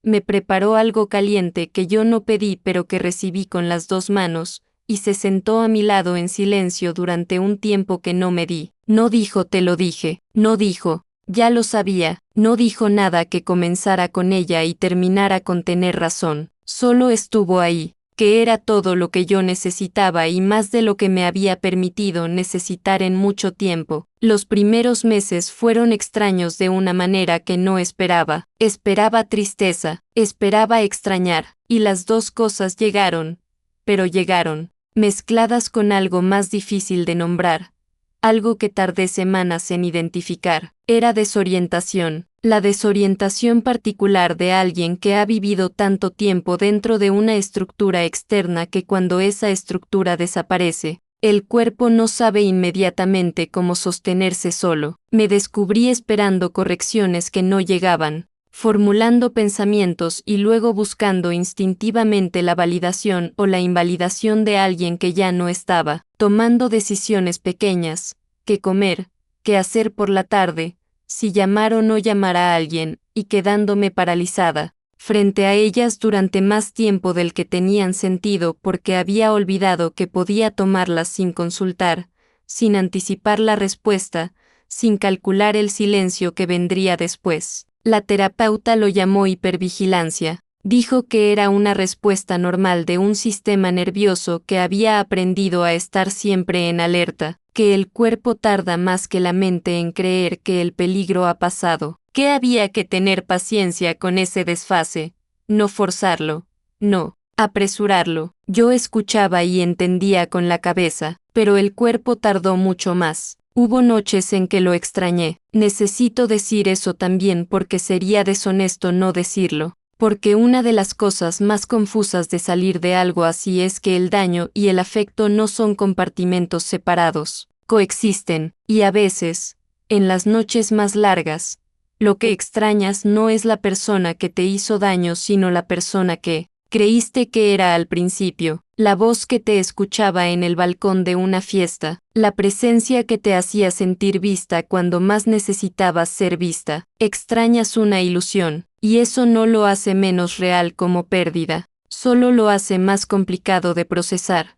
me preparó algo caliente que yo no pedí pero que recibí con las dos manos, y se sentó a mi lado en silencio durante un tiempo que no me di. No dijo te lo dije, no dijo, ya lo sabía, no dijo nada que comenzara con ella y terminara con tener razón, solo estuvo ahí, que era todo lo que yo necesitaba y más de lo que me había permitido necesitar en mucho tiempo. Los primeros meses fueron extraños de una manera que no esperaba. Esperaba tristeza, esperaba extrañar, y las dos cosas llegaron, pero llegaron, mezcladas con algo más difícil de nombrar. Algo que tardé semanas en identificar. Era desorientación, la desorientación particular de alguien que ha vivido tanto tiempo dentro de una estructura externa que cuando esa estructura desaparece, el cuerpo no sabe inmediatamente cómo sostenerse solo. Me descubrí esperando correcciones que no llegaban, formulando pensamientos y luego buscando instintivamente la validación o la invalidación de alguien que ya no estaba, tomando decisiones pequeñas, qué comer, qué hacer por la tarde, si llamar o no llamar a alguien, y quedándome paralizada, frente a ellas durante más tiempo del que tenían sentido porque había olvidado que podía tomarlas sin consultar, sin anticipar la respuesta, sin calcular el silencio que vendría después. La terapeuta lo llamó hipervigilancia. Dijo que era una respuesta normal de un sistema nervioso que había aprendido a estar siempre en alerta, que el cuerpo tarda más que la mente en creer que el peligro ha pasado, que había que tener paciencia con ese desfase, no forzarlo, no apresurarlo. Yo escuchaba y entendía con la cabeza, pero el cuerpo tardó mucho más. Hubo noches en que lo extrañé. Necesito decir eso también porque sería deshonesto no decirlo, porque una de las cosas más confusas de salir de algo así es que el daño y el afecto no son compartimentos separados, coexisten, y a veces, en las noches más largas, lo que extrañas no es la persona que te hizo daño sino la persona que creíste que era al principio, la voz que te escuchaba en el balcón de una fiesta, la presencia que te hacía sentir vista cuando más necesitabas ser vista. Extrañas una ilusión, y eso no lo hace menos real como pérdida, solo lo hace más complicado de procesar,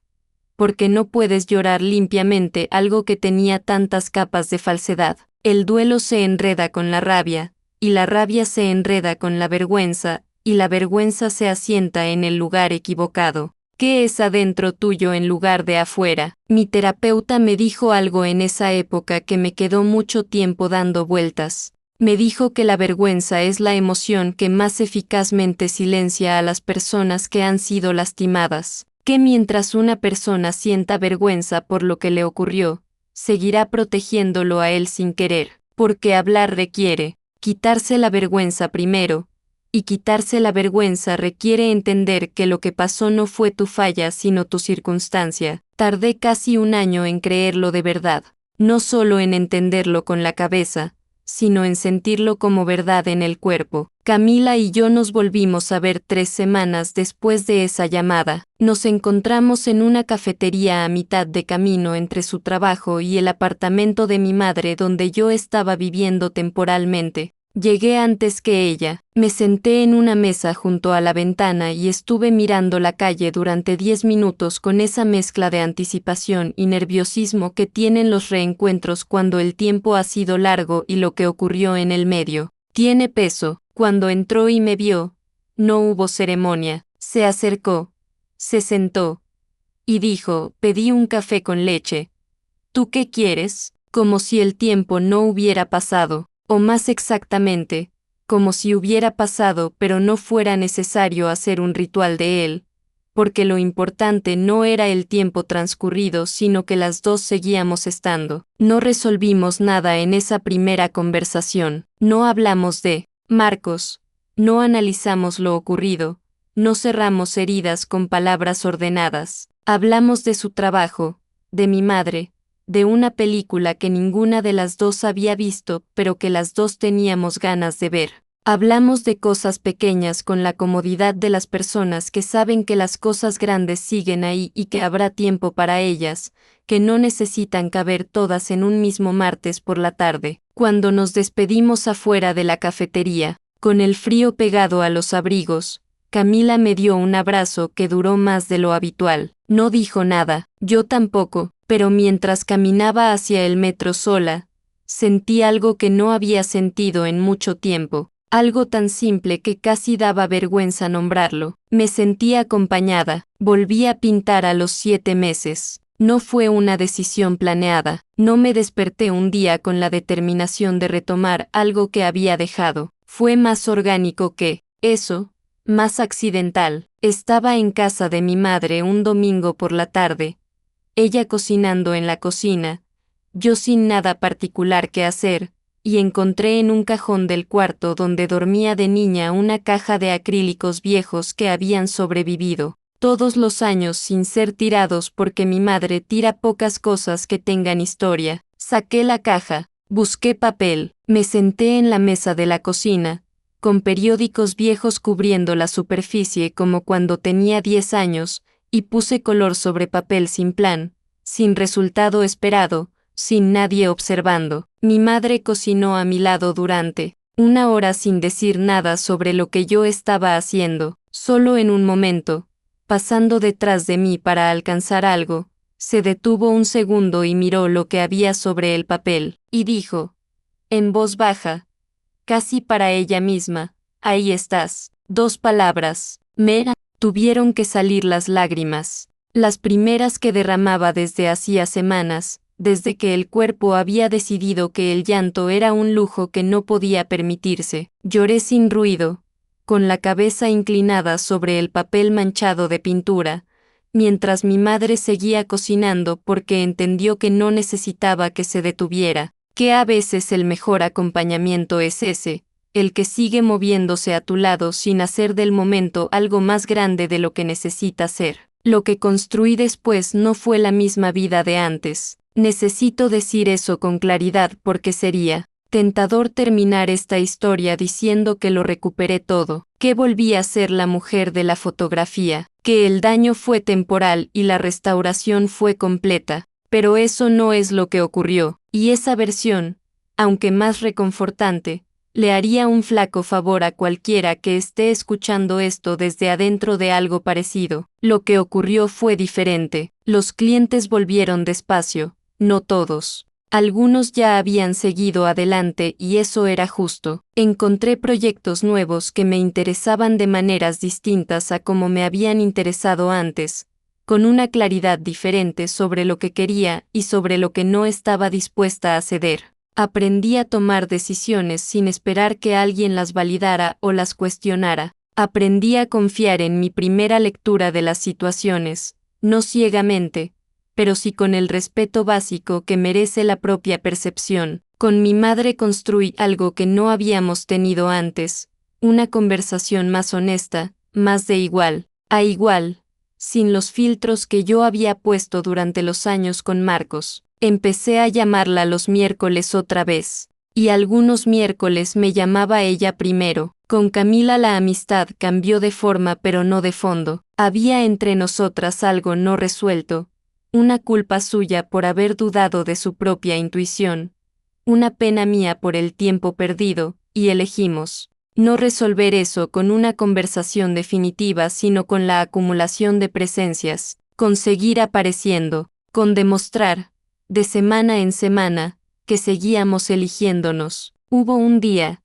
porque no puedes llorar limpiamente algo que tenía tantas capas de falsedad. El duelo se enreda con la rabia, y la rabia se enreda con la vergüenza, y la vergüenza se asienta en el lugar equivocado. ¿Qué es adentro tuyo en lugar de afuera? Mi terapeuta me dijo algo en esa época que me quedó mucho tiempo dando vueltas. Me dijo que la vergüenza es la emoción que más eficazmente silencia a las personas que han sido lastimadas, que mientras una persona sienta vergüenza por lo que le ocurrió, seguirá protegiéndolo a él sin querer, porque hablar requiere quitarse la vergüenza primero, y quitarse la vergüenza requiere entender que lo que pasó no fue tu falla sino tu circunstancia. Tardé casi un año en creerlo de verdad, no solo en entenderlo con la cabeza, sino en sentirlo como verdad en el cuerpo. Camila y yo nos volvimos a ver 3 semanas después de esa llamada. Nos encontramos en una cafetería a mitad de camino entre su trabajo y el apartamento de mi madre donde yo estaba viviendo temporalmente. Llegué antes que ella, me senté en una mesa junto a la ventana y estuve mirando la calle durante 10 minutos con esa mezcla de anticipación y nerviosismo que tienen los reencuentros cuando el tiempo ha sido largo y lo que ocurrió en el medio tiene peso. Cuando entró y me vio, no hubo ceremonia, se acercó, se sentó y dijo, pedí un café con leche. ¿Tú qué quieres? Como si el tiempo no hubiera pasado. O más exactamente, como si hubiera pasado pero no fuera necesario hacer un ritual de él, porque lo importante no era el tiempo transcurrido sino que las dos seguíamos estando. No resolvimos nada en esa primera conversación, no hablamos de Marcos, no analizamos lo ocurrido, no cerramos heridas con palabras ordenadas, hablamos de su trabajo, de mi madre, de una película que ninguna de las dos había visto, pero que las dos teníamos ganas de ver. Hablamos de cosas pequeñas con la comodidad de las personas que saben que las cosas grandes siguen ahí y que habrá tiempo para ellas, que no necesitan caber todas en un mismo martes por la tarde. Cuando nos despedimos afuera de la cafetería, con el frío pegado a los abrigos, Camila me dio un abrazo que duró más de lo habitual. No dijo nada, yo tampoco, pero mientras caminaba hacia el metro sola, sentí algo que no había sentido en mucho tiempo, algo tan simple que casi daba vergüenza nombrarlo. Me sentí acompañada, volví a pintar a los 7 meses. No fue una decisión planeada, no me desperté un día con la determinación de retomar algo que había dejado. Fue más orgánico que eso, más accidental. Estaba en casa de mi madre un domingo por la tarde, ella cocinando en la cocina, yo sin nada particular que hacer, y encontré en un cajón del cuarto donde dormía de niña una caja de acrílicos viejos que habían sobrevivido todos los años sin ser tirados porque mi madre tira pocas cosas que tengan historia. Saqué la caja, busqué papel, me senté en la mesa de la cocina, con periódicos viejos cubriendo la superficie como cuando tenía 10 años, y puse color sobre papel sin plan, sin resultado esperado, sin nadie observando. Mi madre cocinó a mi lado durante 1 hora sin decir nada sobre lo que yo estaba haciendo. Solo en un momento, pasando detrás de mí para alcanzar algo, se detuvo un segundo y miró lo que había sobre el papel, y dijo, en voz baja, casi para ella misma, ahí estás. 2 palabras. Tuvieron que salir las lágrimas, las primeras que derramaba desde hacía semanas, desde que el cuerpo había decidido que el llanto era un lujo que no podía permitirse. Lloré sin ruido, con la cabeza inclinada sobre el papel manchado de pintura, mientras mi madre seguía cocinando porque entendió que no necesitaba que se detuviera, que a veces el mejor acompañamiento es ese, el que sigue moviéndose a tu lado sin hacer del momento algo más grande de lo que necesita ser. Lo que construí después no fue la misma vida de antes. Necesito decir eso con claridad porque sería tentador terminar esta historia diciendo que lo recuperé todo, que volví a ser la mujer de la fotografía, que el daño fue temporal y la restauración fue completa, pero eso no es lo que ocurrió, y esa versión, aunque más reconfortante, le haría un flaco favor a cualquiera que esté escuchando esto desde adentro de algo parecido. Lo que ocurrió fue diferente, los clientes volvieron despacio, no todos. Algunos ya habían seguido adelante y eso era justo. Encontré proyectos nuevos que me interesaban de maneras distintas a como me habían interesado antes, con una claridad diferente sobre lo que quería y sobre lo que no estaba dispuesta a ceder. Aprendí a tomar decisiones sin esperar que alguien las validara o las cuestionara. Aprendí a confiar en mi primera lectura de las situaciones, no ciegamente, pero sí con el respeto básico que merece la propia percepción. Con mi madre construí algo que no habíamos tenido antes, una conversación más honesta, más de igual a igual, sin los filtros que yo había puesto durante los años con Marcos. Empecé a llamarla los miércoles otra vez, y algunos miércoles me llamaba ella primero. Con Camila la amistad cambió de forma pero no de fondo. Había entre nosotras algo no resuelto, una culpa suya por haber dudado de su propia intuición, una pena mía por el tiempo perdido, y elegimos no resolver eso con una conversación definitiva sino con la acumulación de presencias, con seguir apareciendo, con demostrar, de semana en semana, que seguíamos eligiéndonos. Hubo un día,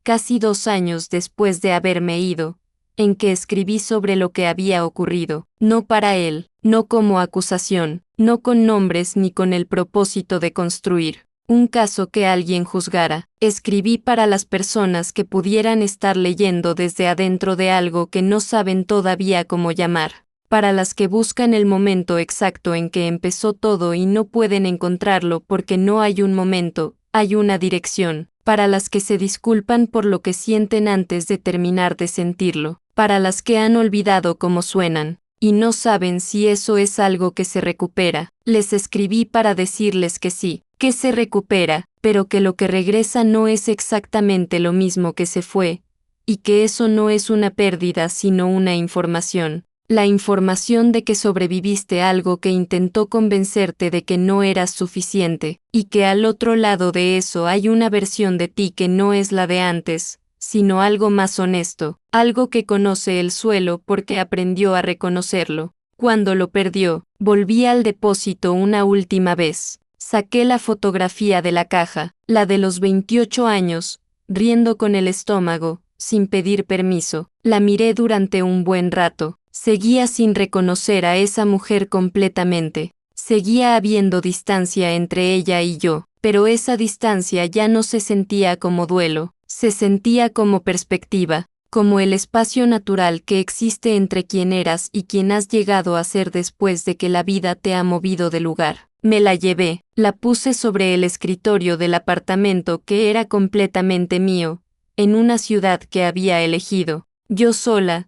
casi 2 años después de haberme ido, en que escribí sobre lo que había ocurrido, no para él, no como acusación, no con nombres ni con el propósito de construir un caso que alguien juzgara. Escribí para las personas que pudieran estar leyendo desde adentro de algo que no saben todavía cómo llamar, para las que buscan el momento exacto en que empezó todo y no pueden encontrarlo porque no hay un momento, hay una dirección, para las que se disculpan por lo que sienten antes de terminar de sentirlo, para las que han olvidado cómo suenan, y no saben si eso es algo que se recupera. Les escribí para decirles que sí, que se recupera, pero que lo que regresa no es exactamente lo mismo que se fue, y que eso no es una pérdida sino una información. la información de que sobreviviste algo que intentó convencerte de que no eras suficiente, y que al otro lado de eso hay una versión de ti que no es la de antes, sino algo más honesto, algo que conoce el suelo porque aprendió a reconocerlo. Cuando lo perdió, volví al depósito una última vez. Saqué la fotografía de la caja, la de los 28 años, riendo con el estómago, sin pedir permiso. La miré durante un buen rato. Seguía sin reconocer a esa mujer completamente. Seguía habiendo distancia entre ella y yo, pero esa distancia ya no se sentía como duelo, se sentía como perspectiva, como el espacio natural que existe entre quien eras y quien has llegado a ser después de que la vida te ha movido de lugar. Me la llevé, la puse sobre el escritorio del apartamento que era completamente mío, en una ciudad que había elegido, yo sola,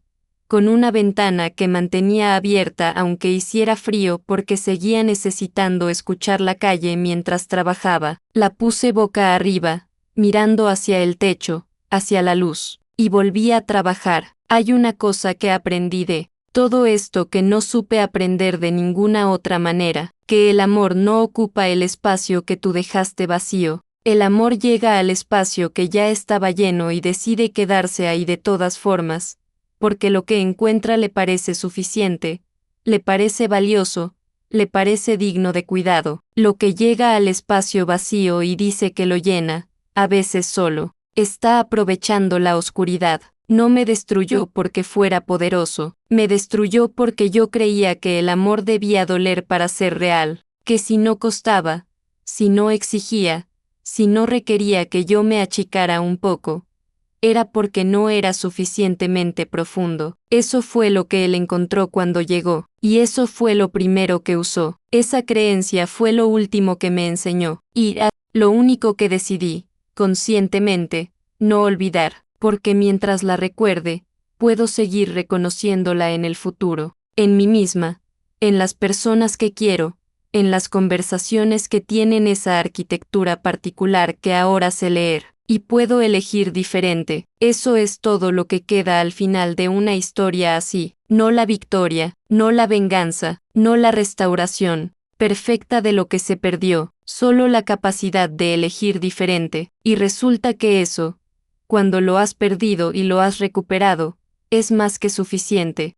con una ventana que mantenía abierta aunque hiciera frío porque seguía necesitando escuchar la calle mientras trabajaba. La puse boca arriba, mirando hacia el techo, hacia la luz, y volví a trabajar. Hay una cosa que aprendí de todo esto que no supe aprender de ninguna otra manera, que el amor no ocupa el espacio que tú dejaste vacío. El amor llega al espacio que ya estaba lleno y decide quedarse ahí de todas formas, porque lo que encuentra le parece suficiente, le parece valioso, le parece digno de cuidado. Lo que llega al espacio vacío y dice que lo llena, a veces solo, está aprovechando la oscuridad. No me destruyó porque fuera poderoso, me destruyó porque yo creía que el amor debía doler para ser real, que si no costaba, si no exigía, si no requería que yo me achicara un poco, era porque no era suficientemente profundo. Eso fue lo que él encontró cuando llegó, y eso fue lo primero que usó. Esa creencia fue lo último que me enseñó, y lo único que decidí, conscientemente, no olvidar, porque mientras la recuerde, puedo seguir reconociéndola en el futuro, en mí misma, en las personas que quiero, en las conversaciones que tienen esa arquitectura particular que ahora sé leer. Y puedo elegir diferente. Eso es todo lo que queda al final de una historia así. No la victoria, no la venganza, no la restauración perfecta de lo que se perdió, solo la capacidad de elegir diferente. Y resulta que eso, cuando lo has perdido y lo has recuperado, es más que suficiente.